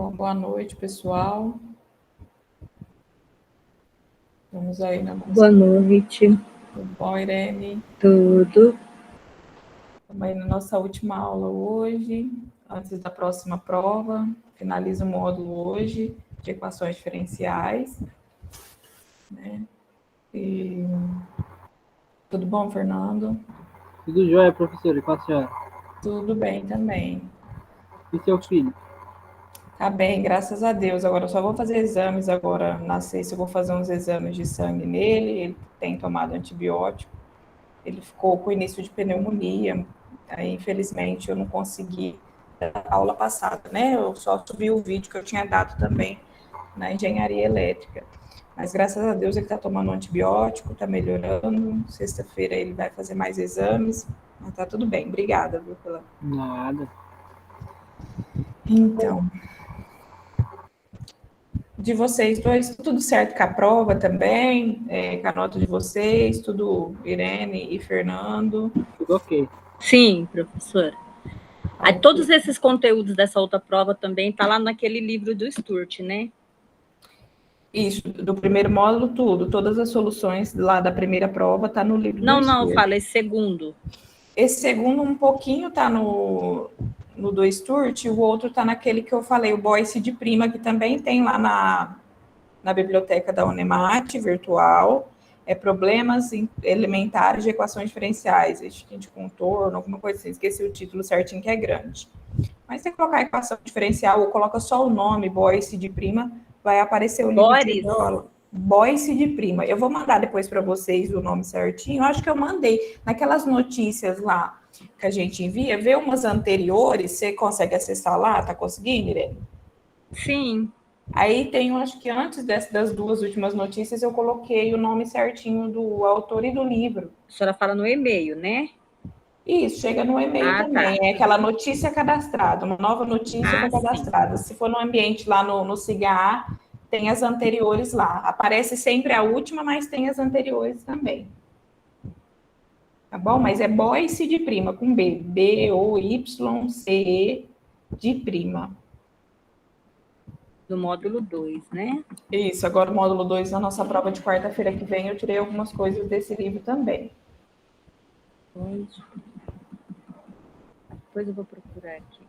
Bom, boa noite, pessoal. Vamos aí na nossa... Boa noite. Tudo bom, Irene? Tudo. Estamos aí na nossa última aula hoje, antes da próxima prova. Finaliza o módulo hoje de equações diferenciais. Né? E... Tudo bom, Fernando? Tudo jóia, professora, e com a senhora? Tudo bem também. E seu filho? Tá bem, graças a Deus. Agora eu só vou fazer exames agora na sexta, eu vou fazer uns exames de sangue nele, ele tem tomado antibiótico, ele ficou com início de pneumonia, aí infelizmente eu não consegui dar a aula passada, né? Eu só subi o vídeo que eu tinha dado também na engenharia elétrica. Mas graças a Deus ele está tomando antibiótico, está melhorando. Sexta-feira ele vai fazer mais exames, mas tá tudo bem. Obrigada, viu, pela... Nada. Então, de vocês dois, tudo certo com a prova também? Com a nota de vocês, tudo Irene e Fernando? Tudo ok. Sim, professora. Aí, todos esses conteúdos dessa outra prova também tá lá naquele livro do Sturt, né? Isso, do primeiro módulo, tudo. Todas as soluções lá da primeira prova tá no livro do Sturt. Não, fala esse segundo. Esse segundo, um pouquinho tá no do Sturt, e o outro tá naquele que eu falei, o Boyce de Prima, que também tem lá na biblioteca da Unemat, virtual, problemas elementares de equações diferenciais, eixo de contorno, alguma coisa assim, esqueci o título certinho, que é grande. Mas se você colocar equação diferencial, ou coloca só o nome, Boyce de Prima, vai aparecer o livro. Boyce de Prima. Eu vou mandar depois para vocês o nome certinho. Eu acho que eu mandei naquelas notícias lá que a gente envia, vê umas anteriores, você consegue acessar lá? Tá conseguindo, Irene? Sim. Aí tem, acho que antes das duas últimas notícias, eu coloquei o nome certinho do autor e do livro. A senhora fala no e-mail, né? Isso, chega no e-mail também. Tá. É aquela notícia cadastrada, uma nova notícia cadastrada. Sim. Se for no ambiente lá no SIGA, tem as anteriores lá. Aparece sempre a última, mas tem as anteriores também. Tá bom? Mas é Boyce de Prima, com B. B-O-Y-C-E de Prima. Do módulo 2, né? Isso, agora o módulo 2, na nossa prova de quarta-feira que vem, eu tirei algumas coisas desse livro também. Depois eu vou procurar aqui.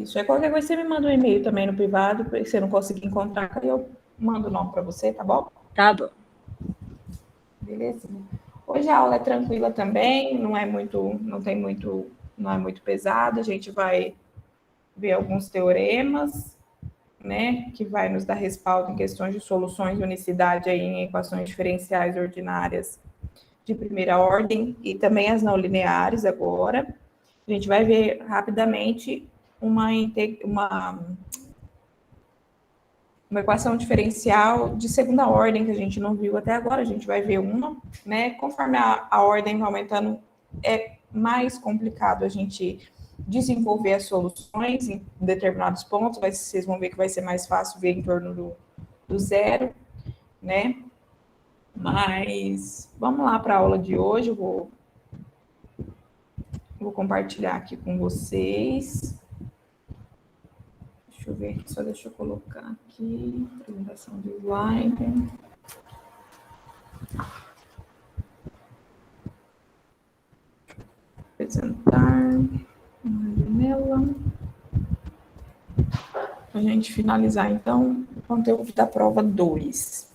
Isso, qualquer coisa você me manda um e-mail também no privado, se você não conseguir encontrar, aí eu mando o nome para você, tá bom? Tá bom. Beleza. Hoje a aula é tranquila também, não é muito pesada, a gente vai ver alguns teoremas, né, que vai nos dar respaldo em questões de soluções de unicidade aí em equações diferenciais ordinárias de primeira ordem e também as não lineares agora. A gente vai ver rapidamente uma equação diferencial de segunda ordem que a gente não viu até agora, a gente vai ver uma, né? Conforme a ordem vai aumentando, é mais complicado a gente desenvolver as soluções em determinados pontos, vocês vão ver que vai ser mais fácil ver em torno do zero, né? Mas vamos lá para a aula de hoje, eu vou compartilhar aqui com vocês. Deixa eu ver aqui, só deixa eu colocar aqui, apresentação de slide. Apresentar uma janela. Para a gente finalizar, então, o conteúdo da prova 2.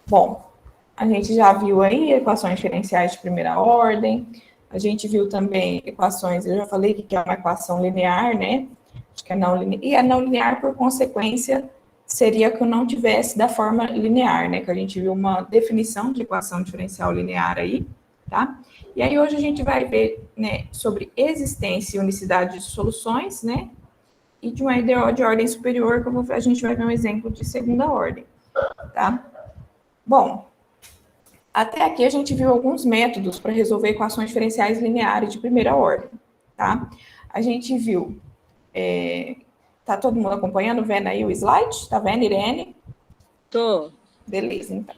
Bom, a gente já viu aí equações diferenciais de primeira ordem, a gente viu também equações, eu já falei que é uma equação linear, né? Acho que é não linear, e a não linear, por consequência, seria que eu não tivesse da forma linear, né? Que a gente viu uma definição de equação diferencial linear aí, tá? E aí hoje a gente vai ver, né, sobre existência e unicidade de soluções, né? E de uma IDO de ordem superior, que a gente vai ver um exemplo de segunda ordem, tá? Bom, até aqui a gente viu alguns métodos para resolver equações diferenciais lineares de primeira ordem, tá? A gente viu, tá todo mundo acompanhando, vendo aí o slide? Tá vendo, Irene? Tô. Beleza, então.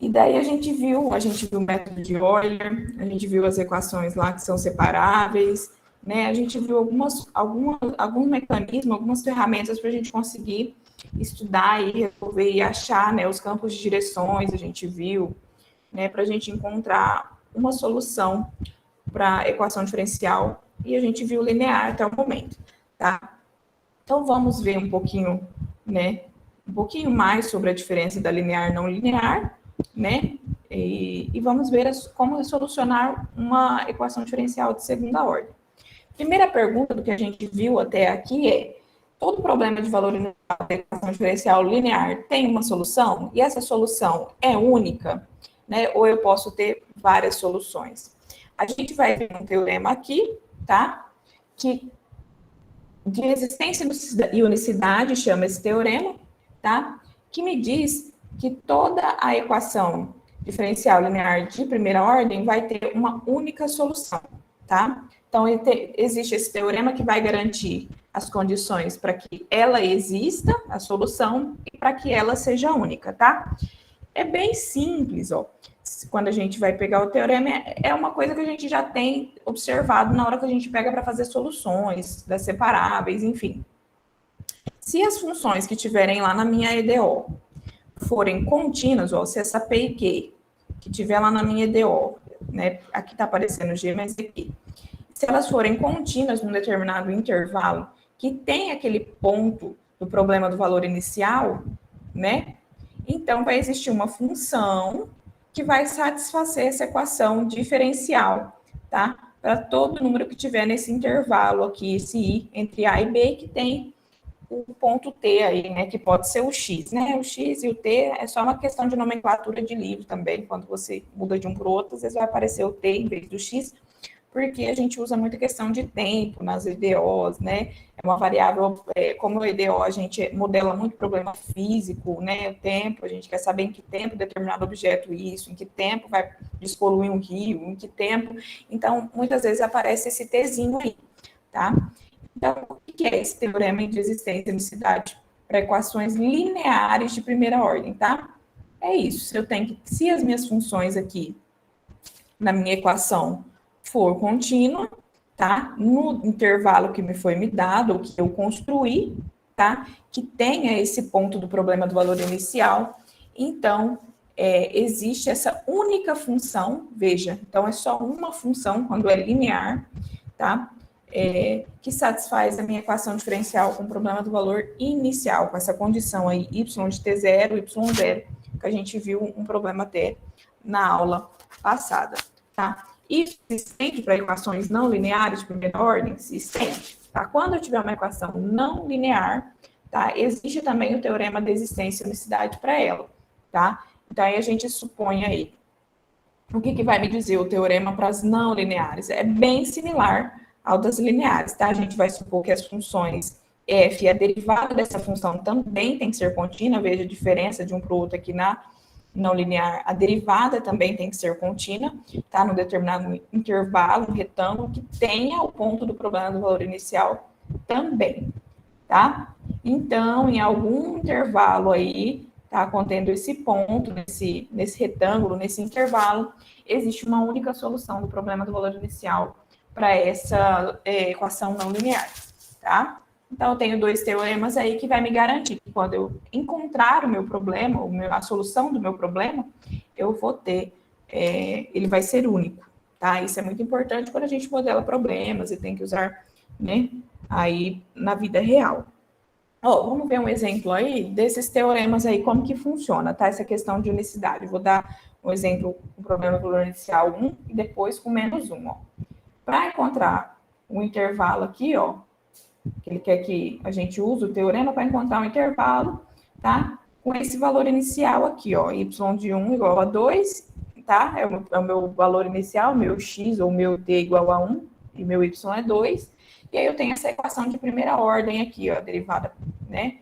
E daí a gente viu o método de Euler, a gente viu as equações lá que são separáveis, né, a gente viu alguns mecanismos, algumas ferramentas para a gente conseguir estudar e resolver e achar, né, os campos de direções, a gente viu, né, para a gente encontrar uma solução para a equação diferencial, e a gente viu linear até o momento, tá? Então, vamos ver um pouquinho, né, um pouquinho mais sobre a diferença da linear e não linear, né, e vamos ver como solucionar uma equação diferencial de segunda ordem. Primeira pergunta do que a gente viu até aqui é: todo problema de valor inicial da equação diferencial linear tem uma solução? E essa solução é única, né? Ou eu posso ter várias soluções? A gente vai ver um teorema aqui, tá? Que de existência e unicidade chama esse teorema, tá? Que me diz que toda a equação diferencial linear de primeira ordem vai ter uma única solução, tá? Então, existe esse teorema que vai garantir as condições para que ela exista, a solução, e para que ela seja única, tá? É bem simples, ó. Quando a gente vai pegar o teorema, é uma coisa que a gente já tem observado na hora que a gente pega para fazer soluções das separáveis, enfim. Se as funções que tiverem lá na minha EDO forem contínuas, ó, se essa P e Q que tiver lá na minha EDO, né, aqui está aparecendo G, mas aqui, se elas forem contínuas num determinado intervalo, que tem aquele ponto do problema do valor inicial, né, então vai existir uma função que vai satisfazer essa equação diferencial, tá? Para todo número que tiver nesse intervalo aqui, esse I entre A e B, que tem o ponto T aí, né? Que pode ser o X, né? O X e o T é só uma questão de nomenclatura de livro também. Quando você muda de um para o outro, às vezes vai aparecer o T em vez do X, porque a gente usa muita questão de tempo nas EDOs, né? É uma variável, como o EDO a gente modela muito problema físico, né? O tempo, a gente quer saber em que tempo determinado objeto isso, em que tempo vai despoluir um rio, em que tempo. Então, muitas vezes aparece esse Tzinho aí, tá? Então, o que é esse teorema de existência e unicidade para equações lineares de primeira ordem, tá? É isso. Se as minhas funções aqui na minha equação for contínua, tá? No intervalo que me foi me dado, ou que eu construí, tá? Que tenha esse ponto do problema do valor inicial, então existe essa única função, veja, então é só uma função quando é linear, tá? Que satisfaz a minha equação diferencial com o problema do valor inicial, com essa condição aí, y de t0, y0, que a gente viu um problema até na aula passada, tá? Isso se estende para equações não lineares de primeira ordem? Se estende, tá? Quando eu tiver uma equação não linear, tá? Existe também o teorema da existência e unicidade para ela, tá? Então, aí a gente supõe aí. O que vai me dizer o teorema para as não lineares? É bem similar ao das lineares, tá? A gente vai supor que as funções f e a derivada dessa função também tem que ser contínua, veja a diferença de um para o outro aqui na não linear, a derivada também tem que ser contínua, tá? No determinado intervalo, um retângulo que tenha o ponto do problema do valor inicial também, tá? Então, em algum intervalo aí, tá? Contendo esse ponto, nesse retângulo, nesse intervalo, existe uma única solução do problema do valor inicial para essa equação não linear, tá? Então, eu tenho dois teoremas aí que vai me garantir que quando eu encontrar o meu problema, a solução do meu problema, eu vou ter, ele vai ser único, tá? Isso é muito importante quando a gente modela problemas e tem que usar, né, aí na vida real. Ó, vamos ver um exemplo aí desses teoremas aí, como que funciona, tá? Essa questão de unicidade. Eu vou dar um exemplo com o problema do valor inicial 1 e depois com menos 1, ó. Para encontrar um intervalo aqui, ó, que ele quer que a gente use o teorema para encontrar um intervalo, tá? Com esse valor inicial aqui, ó, y de 1 igual a 2, tá? É o meu valor inicial, meu x ou meu t igual a 1, e meu y é 2. E aí eu tenho essa equação de primeira ordem aqui, ó, derivada, né?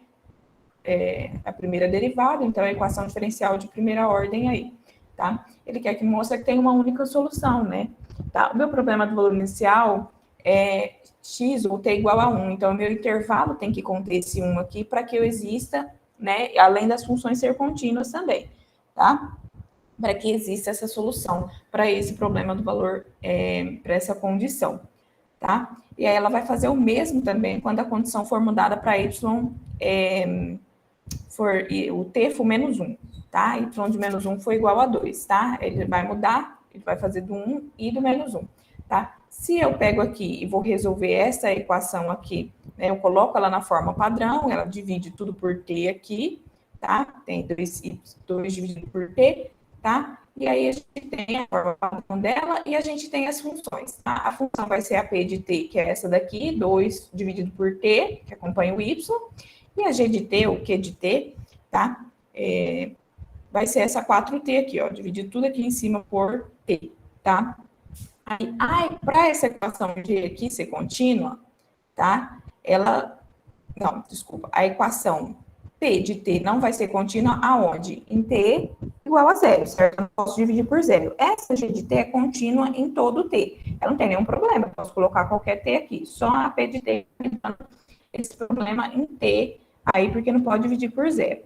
A primeira derivada, então a equação diferencial de primeira ordem aí, tá? Ele quer que mostre que tem uma única solução, né? Tá? O meu problema do valor inicial é x ou t igual a 1, então o meu intervalo tem que conter esse 1 aqui para que eu exista, né? Além das funções ser contínuas também, tá? Para que exista essa solução para esse problema do valor, para essa condição. tá? E aí ela vai fazer o mesmo também quando a condição for mudada para y, o t for menos 1, tá? Y de menos 1 for igual a 2, tá? Ele vai mudar, ele vai fazer do 1 e do menos 1, tá? Se eu pego aqui e vou resolver essa equação aqui, né, eu coloco ela na forma padrão, ela divide tudo por t aqui, tá? Tem 2 dividido por t, tá? E aí a gente tem a forma padrão dela e a gente tem as funções, tá? A função vai ser a p de t, que é essa daqui, 2 dividido por t, que acompanha o y, e a g de t, o q de t, tá? Vai ser essa 4t aqui, ó, dividir tudo aqui em cima por t, tá? Aí, para essa equação g aqui ser contínua, tá? Não, desculpa, a equação p de t não vai ser contínua aonde? Em t igual a zero, certo? Eu não posso dividir por zero. Essa g de t é contínua em todo t. Ela não tem nenhum problema, eu posso colocar qualquer t aqui. Só a p de t esse problema em t aí, porque não pode dividir por zero.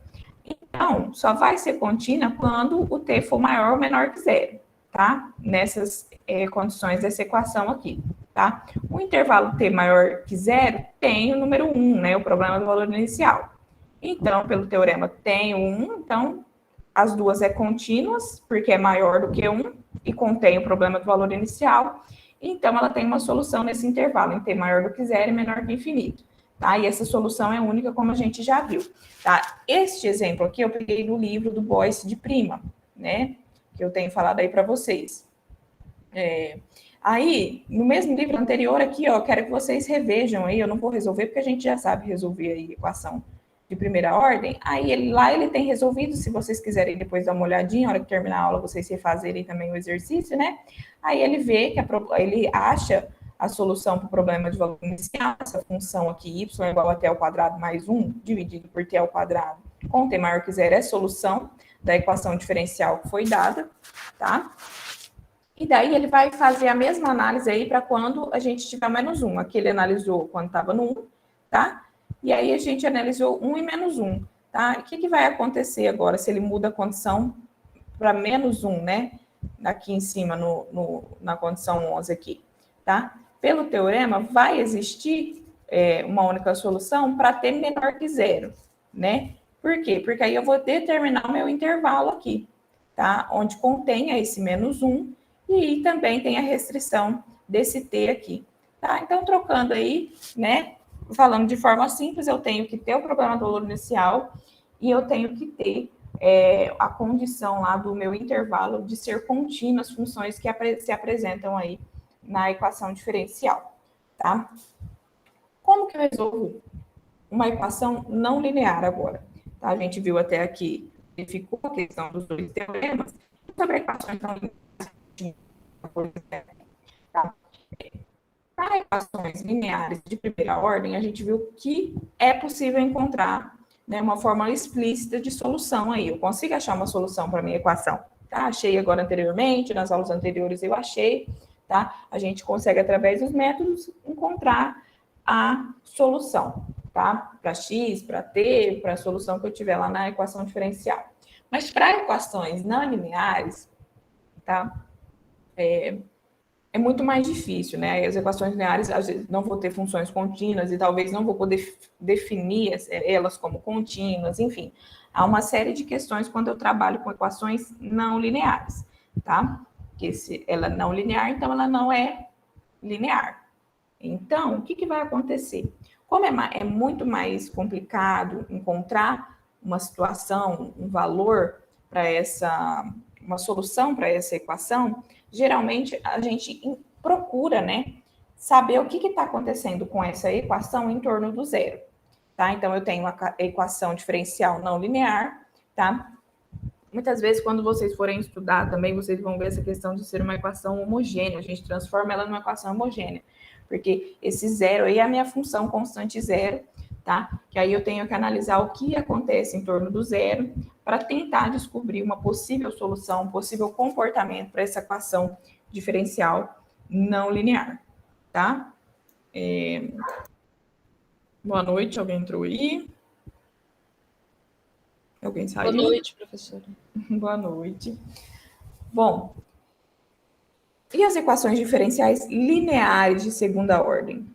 Então, só vai ser contínua quando o t for maior ou menor que zero, tá? Nessas condições dessa equação aqui, tá? O intervalo t maior que zero tem o número 1, né? O problema do valor inicial. Então, pelo teorema, tem o 1, então as duas é contínuas, porque é maior do que 1 e contém o problema do valor inicial. Então, ela tem uma solução nesse intervalo, em t maior do que zero e menor que infinito. Tá? E essa solução é única, como a gente já viu. Tá? Este exemplo aqui eu peguei do livro do Boyce de Prima, né? Que eu tenho falado aí para vocês. Aí, no mesmo livro anterior aqui, ó, quero que vocês revejam aí, eu não vou resolver porque a gente já sabe resolver aí a equação de primeira ordem. Aí, lá ele tem resolvido, se vocês quiserem depois dar uma olhadinha, na hora que terminar a aula, vocês refazerem também o exercício, né? Aí ele vê que ele acha a solução para o problema de valor inicial, essa função aqui, y é igual a t ao quadrado mais 1, dividido por t ao quadrado, com t maior que zero, é a solução da equação diferencial que foi dada, tá? E daí ele vai fazer a mesma análise aí para quando a gente tiver menos 1. Aqui ele analisou quando estava no 1, tá? E aí a gente analisou 1 e menos 1, tá? E o que vai acontecer agora se ele muda a condição para menos 1, né? Aqui em cima, na condição 11 aqui, tá? Pelo teorema, vai existir uma única solução para t menor que zero, né? Por quê? Porque aí eu vou determinar o meu intervalo aqui, tá? Onde contenha esse menos 1 e também tem a restrição desse t aqui, tá? Então, trocando aí, né? Falando de forma simples, eu tenho que ter o problema do valor inicial e eu tenho que ter a condição lá do meu intervalo de ser contínuas as funções que se apresentam aí na equação diferencial, tá? Como que eu resolvo uma equação não linear agora? Tá? A gente viu até aqui, ficou a questão dos dois teoremas, sobre equações não lineares. Tá? Para equações lineares de primeira ordem, a gente viu que é possível encontrar, né, uma fórmula explícita de solução aí. Eu consigo achar uma solução para a minha equação. Tá? Achei agora anteriormente, nas aulas anteriores eu achei. Tá? A gente consegue, através dos métodos, encontrar a solução, tá? Para x, para t, para a solução que eu tiver lá na equação diferencial. Mas para equações não lineares, tá? É muito mais difícil, né? As equações lineares, às vezes, não vou ter funções contínuas e talvez não vou poder definir elas como contínuas, enfim. Há uma série de questões quando eu trabalho com equações não lineares, tá? Porque se ela é não linear, então ela não é linear. Então, o que vai acontecer? Como é muito mais complicado encontrar uma situação, um valor para uma solução para essa equação, geralmente a gente procura, né, saber o que está acontecendo com essa equação em torno do zero, tá? Então, eu tenho a equação diferencial não linear, tá? Muitas vezes, quando vocês forem estudar também, vocês vão ver essa questão de ser uma equação homogênea. A gente transforma ela numa equação homogênea. Porque esse zero aí é a minha função constante zero, tá? Que aí eu tenho que analisar o que acontece em torno do zero para tentar descobrir uma possível solução, um possível comportamento para essa equação diferencial não linear, tá? Boa noite, alguém entrou aí? Alguém saiu? Boa noite, professora. Boa noite. Bom, E as equações diferenciais lineares de segunda ordem,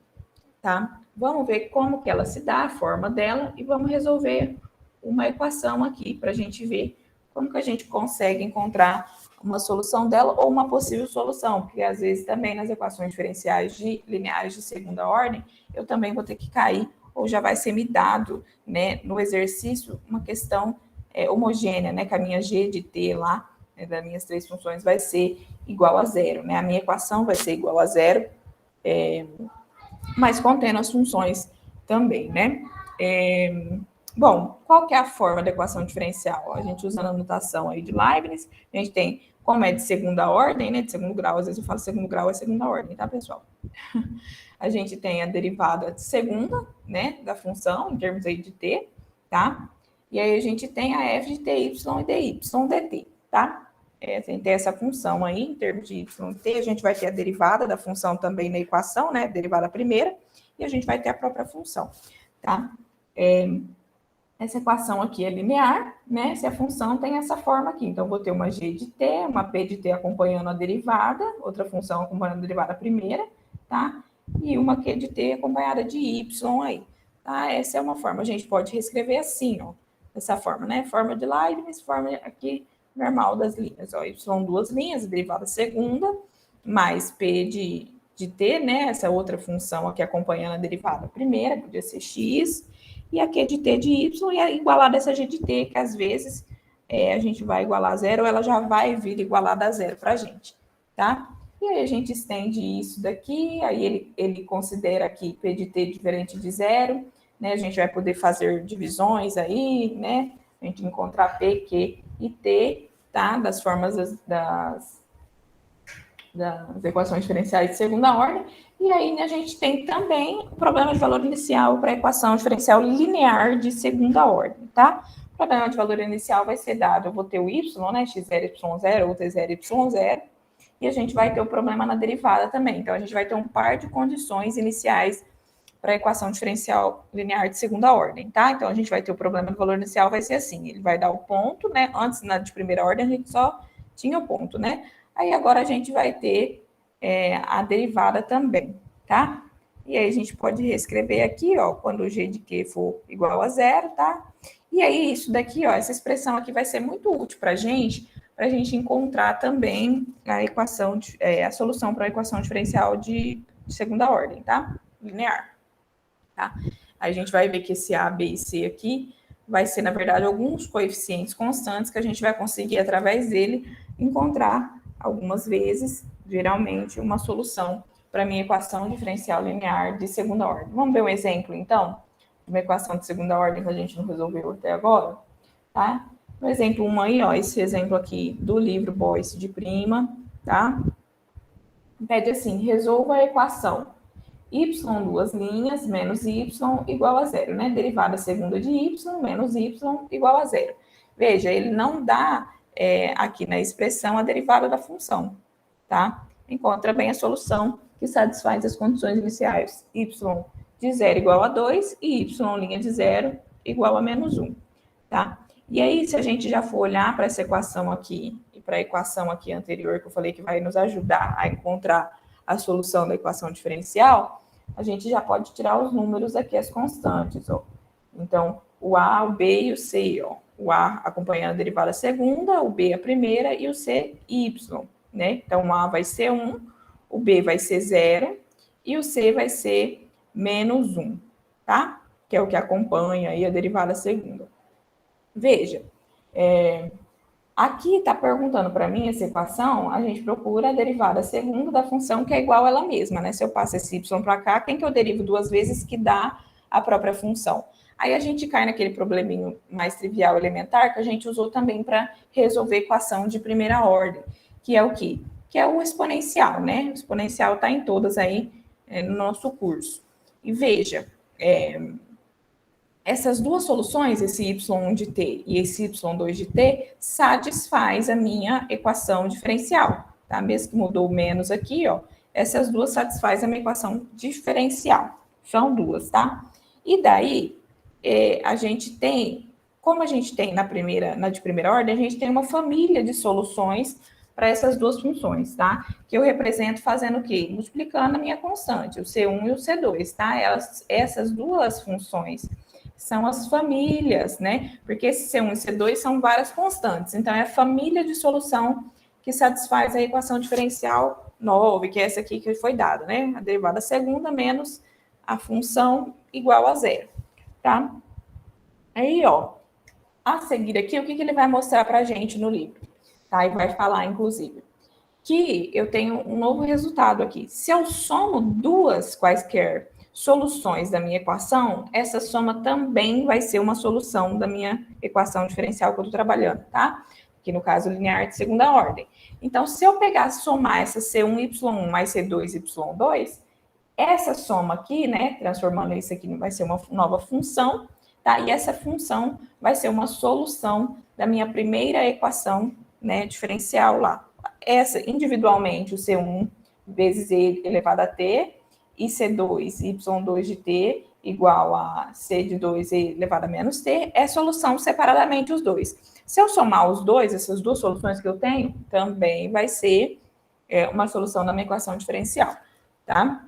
tá? Vamos ver como que ela se dá, a forma dela, e vamos resolver uma equação aqui para a gente ver como que a gente consegue encontrar uma solução dela ou uma possível solução, porque às vezes também nas equações diferenciais lineares de segunda ordem, eu também vou ter que cair, ou já vai ser me dado, né, no exercício, uma questão homogênea, né, que a minha g de t lá, né, das minhas três funções, vai ser igual a zero, né, a minha equação vai ser igual a zero, mas contendo as funções também, né. Bom, qual que é a forma da equação diferencial? A gente usando a notação aí de Leibniz, a gente tem, como é de segunda ordem, né, de segundo grau, às vezes eu falo segundo grau é segunda ordem, tá, pessoal? A gente tem a derivada de segunda, né, da função, em termos aí de t, tá? E aí a gente tem a f de ty e dy, dt, tá? A gente tem essa função aí, em termos de y e t, a gente vai ter a derivada da função também na equação, né, derivada primeira, e a gente vai ter a própria função, tá? Essa equação aqui é linear, né? Se a função tem essa forma aqui. Então, vou ter uma g de t, uma p de t acompanhando a derivada, outra função acompanhando a derivada primeira, tá? E uma q de t acompanhada de y aí, tá? Essa é uma forma. A gente pode reescrever assim, ó, dessa forma, né? Forma de Leibniz, forma aqui normal das linhas, ó. Y duas linhas, derivada segunda, mais p de t, né? Essa outra função aqui acompanhando a derivada primeira, podia ser x, e a q de t de y é igualada a essa g de t, que às vezes a gente vai igualar a zero, ela já vai vir igualada a zero para a gente, tá? E aí a gente estende isso daqui, aí ele considera aqui p de t diferente de zero, né? A gente vai poder fazer divisões aí, né? A gente encontrar p, q e t, tá? Das formas das equações diferenciais de segunda ordem. E aí a gente tem também o problema de valor inicial para a equação diferencial linear de segunda ordem, tá? O problema de valor inicial vai ser dado, eu vou ter o y, né, x0, y0, ou t0, y0, e a gente vai ter o problema na derivada também. Então, a gente vai ter um par de condições iniciais para a equação diferencial linear de segunda ordem, tá? Então, a gente vai ter o problema do valor inicial, vai ser assim, ele vai dar o ponto, né? Antes, na de primeira ordem, a gente só tinha o ponto, né? Aí, agora, a gente vai ter a derivada também, tá? E aí, a gente pode reescrever aqui, ó, quando o g de q for igual a zero, tá? E aí, isso daqui, ó, essa expressão aqui vai ser muito útil para a gente encontrar também a equação, a solução para a equação diferencial de segunda ordem, tá? Linear, tá? Aí a gente vai ver que esse A, B e C aqui vai ser, na verdade, alguns coeficientes constantes que a gente vai conseguir, através dele, encontrar algumas vezes, geralmente, uma solução para a minha equação diferencial linear de segunda ordem. Vamos ver um exemplo, então, de uma equação de segunda ordem que a gente não resolveu até agora, tá? No exemplo 1 aí, ó, esse exemplo aqui do livro Boyce de Prima, tá? Pede assim, resolva a equação y duas linhas menos y igual a zero, né? Derivada segunda de y menos y igual a zero. Veja, ele não dá aqui na expressão a derivada da função, tá? Encontra bem a solução que satisfaz as condições iniciais. Y de zero igual a 2 e y' de zero igual a menos 1, tá? E aí, se a gente já for olhar para essa equação aqui e para a equação aqui anterior, que eu falei que vai nos ajudar a encontrar a solução da equação diferencial, a gente já pode tirar os números aqui, as constantes, ó. Então, o A, o B e o C, ó. O A acompanhando a derivada segunda, o B a primeira e o C, Y, né? Então, o A vai ser 1, o B vai ser 0 e o C vai ser menos 1, tá? Que é o que acompanha aí a derivada segunda. Veja, aqui está perguntando para mim essa equação, a gente procura a derivada segunda da função que é igual a ela mesma, né? Se eu passo esse y para cá, quem que eu derivo duas vezes que dá a própria função? Aí a gente cai naquele probleminho mais trivial elementar que a gente usou também para resolver equação de primeira ordem, que é o quê? Que é o exponencial, né? O exponencial está em todas aí no nosso curso. E veja, essas duas soluções, esse y1 de t e esse y2 de t, satisfaz a minha equação diferencial, tá? Mesmo que mudou o menos aqui, ó, essas duas satisfazem a minha equação diferencial. São duas, tá? E daí, a gente tem, como a gente tem na de primeira ordem, a gente tem uma família de soluções para essas duas funções, tá? Que eu represento fazendo o quê? Multiplicando a minha constante, o C1 e o C2, tá? Essas duas funções são as famílias, né? Porque esse C1 e C2 são várias constantes, então é a família de solução que satisfaz a equação diferencial 9, que é essa aqui que foi dada, né? A derivada segunda menos a função igual a zero, tá? Aí, ó, a seguir aqui, o que ele vai mostrar para a gente no livro? Tá? E vai falar, inclusive, que eu tenho um novo resultado aqui. Se eu somo duas quaisquer soluções da minha equação, essa soma também vai ser uma solução da minha equação diferencial que eu estou trabalhando, tá? Aqui no caso, linear de segunda ordem. Então, se eu pegar, somar essa C1y1 mais C2y2, essa soma aqui, né, transformando isso aqui, vai ser uma nova função, tá? E essa função vai ser uma solução da minha primeira equação, né, diferencial lá. Essa, individualmente, o C1 vezes E elevado a T, e C2, Y2 de T, igual a C de 2E elevado a menos T, é solução separadamente os dois. Se eu somar os dois, essas duas soluções que eu tenho, também vai ser uma solução da minha equação diferencial, tá?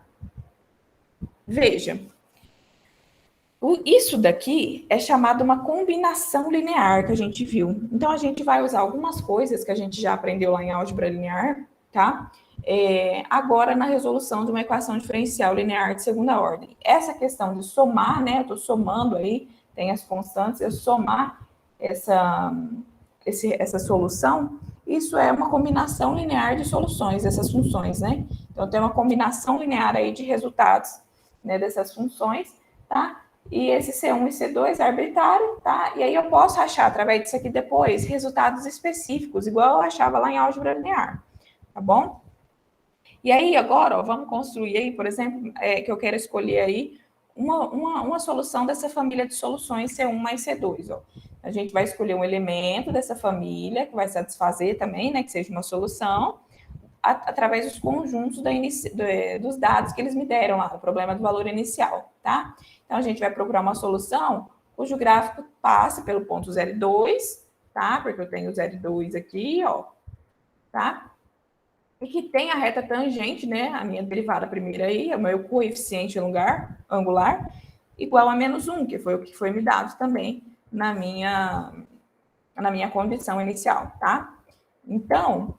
Veja, isso daqui é chamado uma combinação linear que a gente viu. Então, a gente vai usar algumas coisas que a gente já aprendeu lá em álgebra linear, tá? Agora, na resolução de uma equação diferencial linear de segunda ordem. Essa questão de somar, né? Eu estou somando aí, tem as constantes, eu somar essa solução, isso é uma combinação linear de soluções, dessas funções, né? Então, tem uma combinação linear aí de resultados, né, dessas funções, tá? E esse C1 e C2 é arbitrário, tá? E aí eu posso achar, através disso aqui depois, resultados específicos, igual eu achava lá em álgebra linear, tá bom? E aí, agora, ó, vamos construir aí, por exemplo, que eu quero escolher aí uma solução dessa família de soluções C1 mais C2, ó. A gente vai escolher um elemento dessa família, que vai satisfazer também, né, que seja uma solução, através dos conjuntos dos dados que eles me deram lá, no problema do valor inicial, tá? Então, a gente vai procurar uma solução cujo gráfico passe pelo ponto 0 e 2, tá? Porque eu tenho o 0 e 2 aqui, ó, tá? E que tem a reta tangente, né? A minha derivada primeira aí, o meu coeficiente angular, igual a menos 1, que foi o que foi me dado também na minha condição inicial, tá? Então,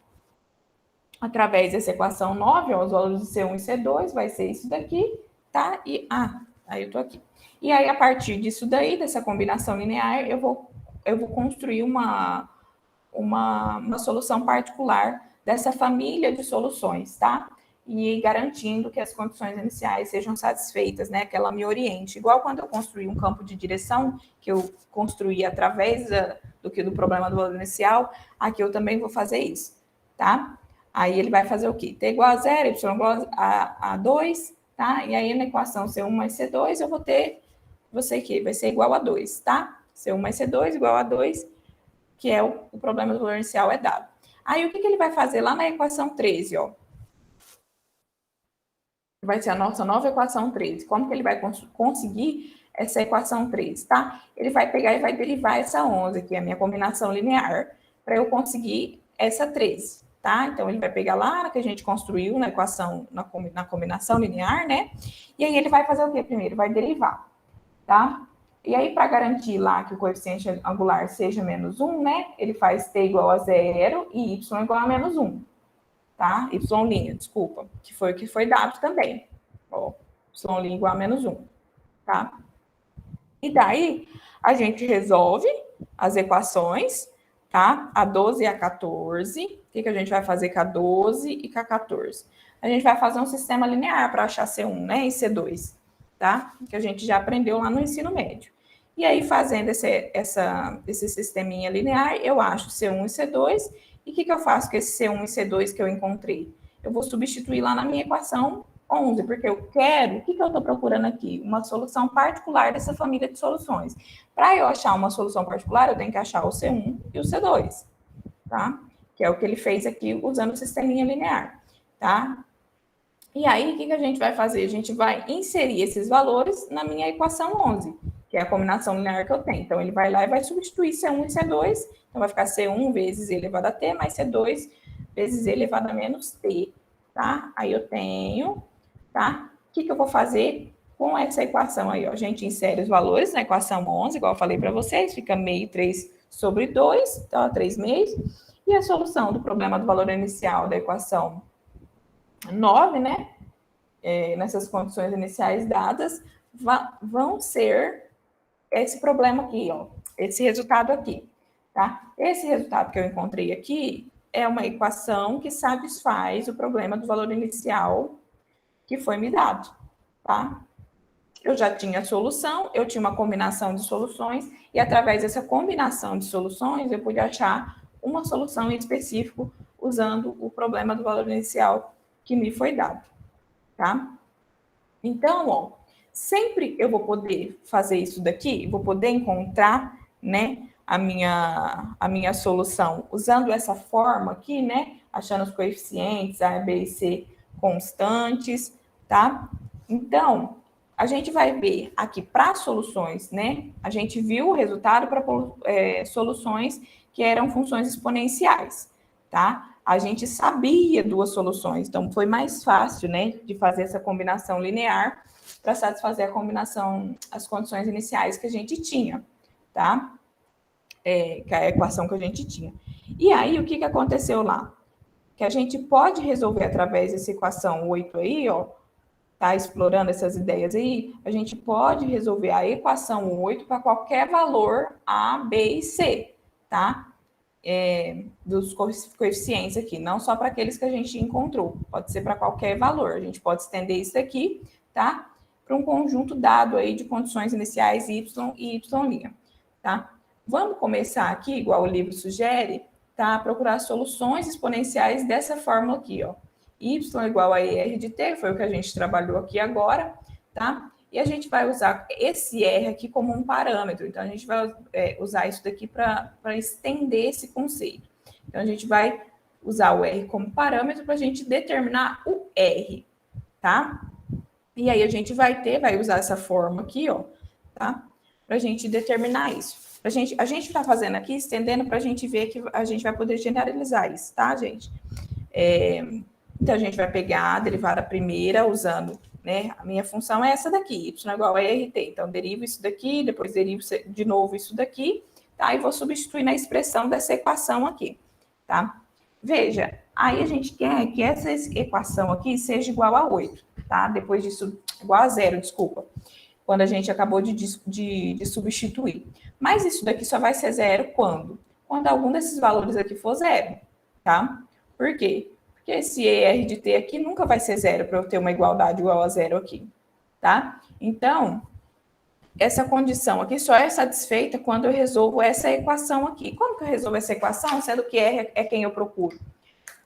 através dessa equação 9, ó, os valores de C1 e C2, vai ser isso daqui, tá? E, aí eu tô aqui. E aí, a partir disso daí, dessa combinação linear, eu vou construir uma solução particular dessa família de soluções, tá? E garantindo que as condições iniciais sejam satisfeitas, né? Que ela me oriente. Igual quando eu construí um campo de direção, que eu construí através do problema do valor inicial, aqui eu também vou fazer isso, tá? Aí ele vai fazer o quê? T igual a 0, Y igual a 2, tá? E aí na equação C1 mais C2 eu vou ter, vai ser igual a 2, tá? C1 mais C2 igual a 2, que é o problema do valor inicial é dado. Aí o que ele vai fazer lá na equação 13, ó? Vai ser a nossa nova equação 13. Como que ele vai conseguir essa equação 13, tá? Ele vai pegar e vai derivar essa 11, que é a minha combinação linear, para eu conseguir essa 13. Tá? Então, ele vai pegar lá que a gente construiu na equação, na combinação linear, né? E aí, ele vai fazer o quê primeiro? Vai derivar, tá? E aí, para garantir lá que o coeficiente angular seja menos 1, né? Ele faz t igual a 0 e y igual a menos 1, tá? Y', desculpa, que foi o que foi dado também. Ó, y' igual a menos 1, tá? E daí, a gente resolve as equações, tá? A 12 e a 14. O que a gente vai fazer com a 12 e com a 14? A gente vai fazer um sistema linear para achar C1, né? E C2, tá? Que a gente já aprendeu lá no ensino médio. E aí, fazendo esse sisteminha linear, eu acho C1 e C2. E o que eu faço com esse C1 e C2 que eu encontrei? Eu vou substituir lá na minha equação 11, porque eu quero, o que eu estou procurando aqui? Uma solução particular dessa família de soluções. Para eu achar uma solução particular, eu tenho que achar o C1 e o C2, tá? Que é o que ele fez aqui usando o sisteminha linear, tá? E aí, o que a gente vai fazer? A gente vai inserir esses valores na minha equação 11, que é a combinação linear que eu tenho. Então, ele vai lá e vai substituir C1 e C2, então vai ficar C1 vezes E elevado a T mais C2 vezes e elevado a menos t, tá? Aí eu tenho, tá? O que eu vou fazer com essa equação aí, ó? A gente insere os valores na equação 11, igual eu falei para vocês, fica meio 3 sobre 2, então, 3 meios. E a solução do problema do valor inicial da equação 9, né? Nessas condições iniciais dadas, vão ser esse problema aqui, ó, esse resultado aqui, tá? Esse resultado que eu encontrei aqui é uma equação que satisfaz o problema do valor inicial que foi me dado, tá? Eu já tinha a solução, eu tinha uma combinação de soluções, e através dessa combinação de soluções, eu pude achar uma solução em específico usando o problema do valor inicial que me foi dado, tá? Então, ó, sempre eu vou poder fazer isso daqui, vou poder encontrar, né, a minha solução usando essa forma aqui, né, achando os coeficientes A, B e C constantes, tá? Então, a gente vai ver aqui para soluções, né, a gente viu o resultado para soluções que eram funções exponenciais, tá? A gente sabia duas soluções, então foi mais fácil, né, de fazer essa combinação linear para satisfazer a combinação, as condições iniciais que a gente tinha, tá? Que é a equação que a gente tinha. E aí, o que aconteceu lá? Que a gente pode resolver através dessa equação 8 aí, ó, tá explorando essas ideias aí, a gente pode resolver a equação 8 para qualquer valor A, B e C, tá? Dos coeficientes aqui, não só para aqueles que a gente encontrou, pode ser para qualquer valor, a gente pode estender isso aqui, tá? Para um conjunto dado aí de condições iniciais y e y', tá? Vamos começar aqui, igual o livro sugere, tá? Procurar soluções exponenciais dessa fórmula aqui, ó. Y igual a ER de t, foi o que a gente trabalhou aqui agora, tá? E a gente vai usar esse R aqui como um parâmetro. Então, a gente vai usar isso daqui para estender esse conceito. Então, a gente vai usar o R como parâmetro para a gente determinar o R, tá? E aí, a gente vai usar essa forma aqui, ó, tá? Para a gente determinar isso. A gente está fazendo aqui, estendendo para a gente ver que a gente vai poder generalizar isso, tá, gente? Então, a gente vai pegar a derivada primeira usando, né? A minha função é essa daqui, y igual a RT. Então, derivo isso daqui, depois derivo de novo isso daqui, tá? E vou substituir na expressão dessa equação aqui, tá? Veja, aí a gente quer que essa equação aqui seja igual a 8, tá? Depois disso, igual a 0, desculpa. Quando a gente acabou de substituir. Mas isso daqui só vai ser 0 quando? Quando algum desses valores aqui for 0, tá? Por quê? Porque esse ER de t aqui nunca vai ser 0 para eu ter uma igualdade igual a 0 aqui, tá? Então, essa condição aqui só é satisfeita quando eu resolvo essa equação aqui. Como que eu resolvo essa equação, sendo que R é quem eu procuro,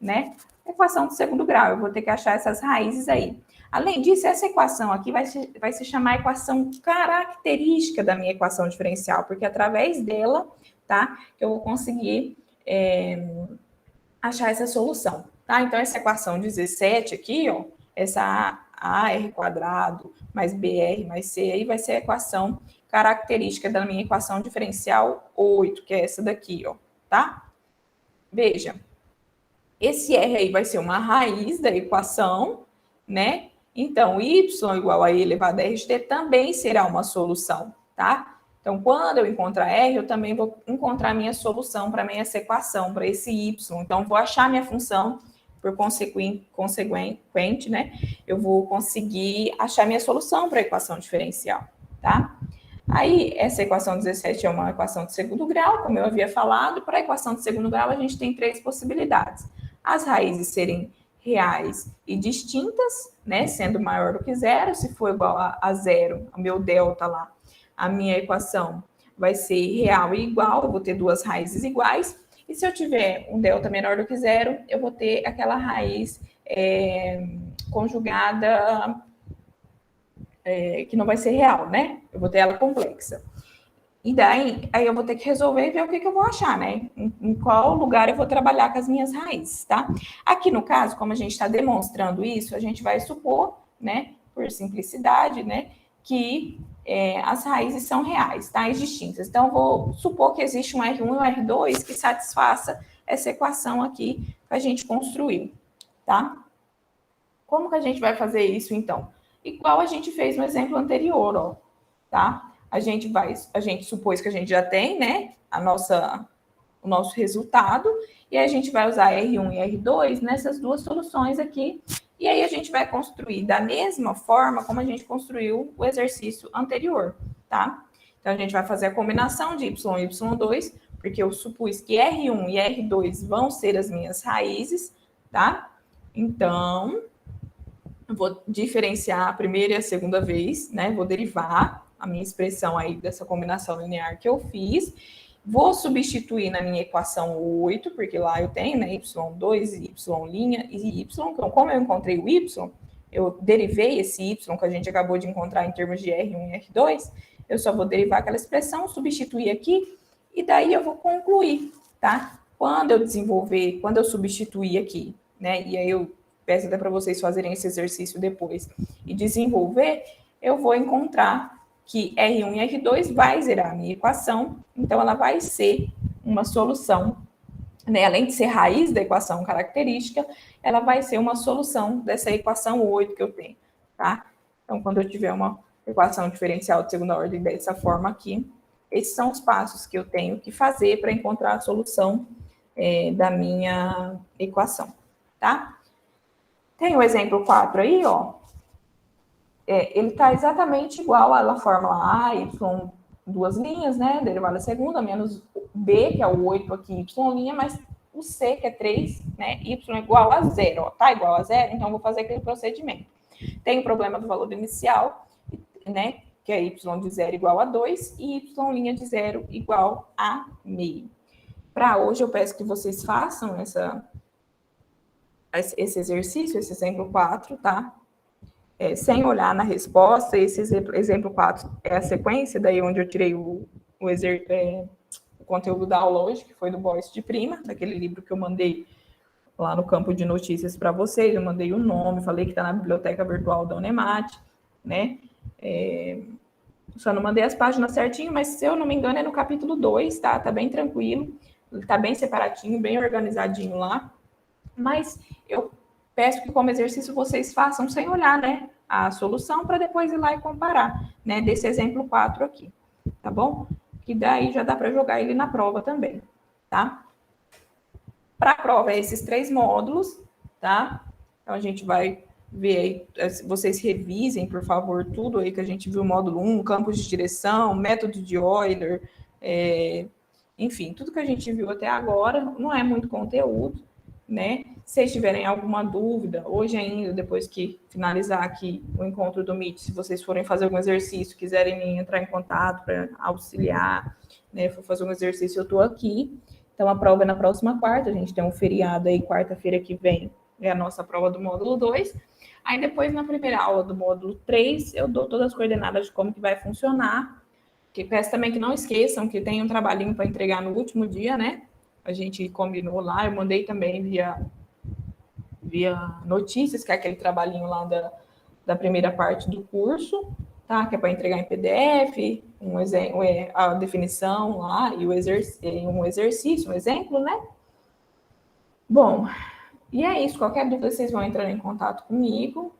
né? Equação do segundo grau, eu vou ter que achar essas raízes aí. Além disso, essa equação aqui vai se chamar equação característica da minha equação diferencial, porque através dela, tá, eu vou conseguir achar essa solução, tá? Então, essa equação 17 aqui, ó, essa AR quadrado mais BR mais C aí vai ser a equação característica da minha equação diferencial 8, que é essa daqui, ó, tá? Veja, esse R aí vai ser uma raiz da equação, né? Então, y igual a e elevado a r de t também será uma solução, tá? Então, quando eu encontrar R, eu também vou encontrar minha solução para essa equação, para esse y. Então, vou achar minha função, por consequente, né? Eu vou conseguir achar minha solução para a equação diferencial, tá? Aí, essa equação 17 é uma equação de segundo grau, como eu havia falado. Para a equação de segundo grau, a gente tem 3 possibilidades. As raízes serem reais e distintas, né? Sendo maior do que 0, se for igual a 0, o meu delta lá, a minha equação vai ser real e igual, eu vou ter duas raízes iguais. E se eu tiver um delta menor do que 0, eu vou ter aquela raiz conjugada que não vai ser real, né? Eu vou ter ela complexa. E daí, aí eu vou ter que resolver e ver o que eu vou achar, né? Em qual lugar eu vou trabalhar com as minhas raízes, tá? Aqui no caso, como a gente está demonstrando isso, a gente vai supor, né, por simplicidade, né, que as raízes são reais, tá? E distintas. Então, eu vou supor que existe um R1 e um R2 que satisfaça essa equação aqui que a gente construiu, tá? Como que a gente vai fazer isso, então? Igual a gente fez no exemplo anterior, ó, tá? A gente supôs que a gente já tem, né, o nosso resultado, e a gente vai usar R1 e R2 nessas duas soluções aqui, e aí a gente vai construir da mesma forma como a gente construiu o exercício anterior, tá? Então, a gente vai fazer a combinação de Y e Y2, porque eu supus que R1 e R2 vão ser as minhas raízes, tá? Então, eu vou diferenciar a primeira e a segunda vez, né? Vou derivar a minha expressão aí dessa combinação linear que eu fiz. Vou substituir na minha equação 8, porque lá eu tenho, né, y2 e y' e y. Então, como eu encontrei o y, eu derivei esse y que a gente acabou de encontrar em termos de R1 e R2, eu só vou derivar aquela expressão, substituir aqui, e daí eu vou concluir, tá? Quando eu substituir aqui, né, e aí eu peço até para vocês fazerem esse exercício depois, e desenvolver, eu vou encontrar que R1 e R2 vai zerar a minha equação, então ela vai ser uma solução, né? Além de ser raiz da equação característica, ela vai ser uma solução dessa equação 8 que eu tenho, tá? Então, quando eu tiver uma equação diferencial de segunda ordem dessa forma aqui, esses são os passos que eu tenho que fazer para encontrar a solução da minha equação, tá? Tem o exemplo 4 aí, ó. Ele está exatamente igual à fórmula A, y, duas linhas, né? Derivada da segunda, menos B, que é o 8 aqui, y', mas o C, que é 3, né? Y é igual a zero, ó. Tá igual a zero, então eu vou fazer aquele procedimento. Tem o problema do valor inicial, né? Que é y de 0 igual a 2 e y' de 0 igual a meio. Para hoje, eu peço que vocês façam esse exercício, esse exemplo 4, tá? Sem olhar na resposta, esse exemplo 4 é a sequência, daí onde eu tirei o conteúdo da aula hoje, que foi do Boyce de Prima, daquele livro que eu mandei lá no campo de notícias para vocês, eu mandei o nome, falei que está na biblioteca virtual da Unemat, né? Só não mandei as páginas certinho, mas se eu não me engano é no capítulo 2, tá? Tá bem tranquilo, tá bem separatinho, bem organizadinho lá, mas eu peço que como exercício vocês façam sem olhar, né, a solução para depois ir lá e comparar, né, desse exemplo 4 aqui, tá bom? Que daí já dá para jogar ele na prova também, tá? Para a prova é esses 3 módulos, tá? Então a gente vai ver aí, vocês revisem, por favor, tudo aí que a gente viu, módulo 1, campos de direção, método de Euler, enfim, tudo que a gente viu até agora, não é muito conteúdo, né? Se vocês tiverem alguma dúvida, hoje ainda, depois que finalizar aqui o encontro do Meet, se vocês forem fazer algum exercício, quiserem entrar em contato para auxiliar, né, for fazer um exercício, eu estou aqui. Então, a prova é na próxima quarta, a gente tem um feriado aí, quarta-feira que vem, é a nossa prova do módulo 2. Aí, depois, na primeira aula do módulo 3, eu dou todas as coordenadas de como que vai funcionar. Que peço também que não esqueçam que tem um trabalhinho para entregar no último dia, né? A gente combinou lá, eu mandei também via notícias, que é aquele trabalhinho lá da primeira parte do curso, tá? Que é para entregar em PDF, a definição lá e um exercício, um exemplo, né? Bom, e é isso. Qualquer dúvida, vocês vão entrar em contato comigo.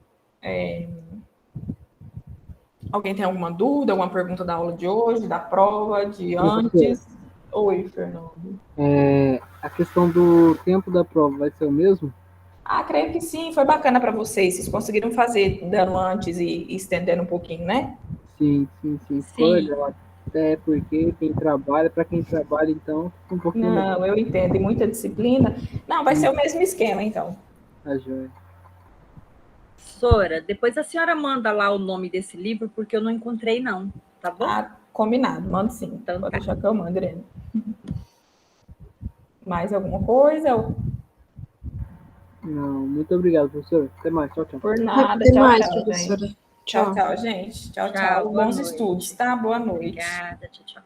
Alguém tem alguma dúvida, alguma pergunta da aula de hoje, da prova, de antes? Oi, Fernando. A questão do tempo da prova vai ser o mesmo? Creio que sim, foi bacana para vocês. Vocês conseguiram fazer dando antes e estendendo um pouquinho, né? Sim. Foi legal. Até porque para quem trabalha, então, fica um pouquinho Não, eu entendo, e muita disciplina. Não, vai ser o mesmo esquema, então. Tá joia. Professora, depois a senhora manda lá o nome desse livro, porque eu não encontrei, não, tá bom? Combinado, mando sim. Então, pode deixar que eu mando, Irene. Mais alguma coisa? Não, muito obrigado, professora. Até mais, tchau. Por nada, Até tchau, mais, tchau, professora. gente. Tchau, gente. Tchau. Boa Bons noite. estudos, tá? Boa noite. Obrigada, tchau.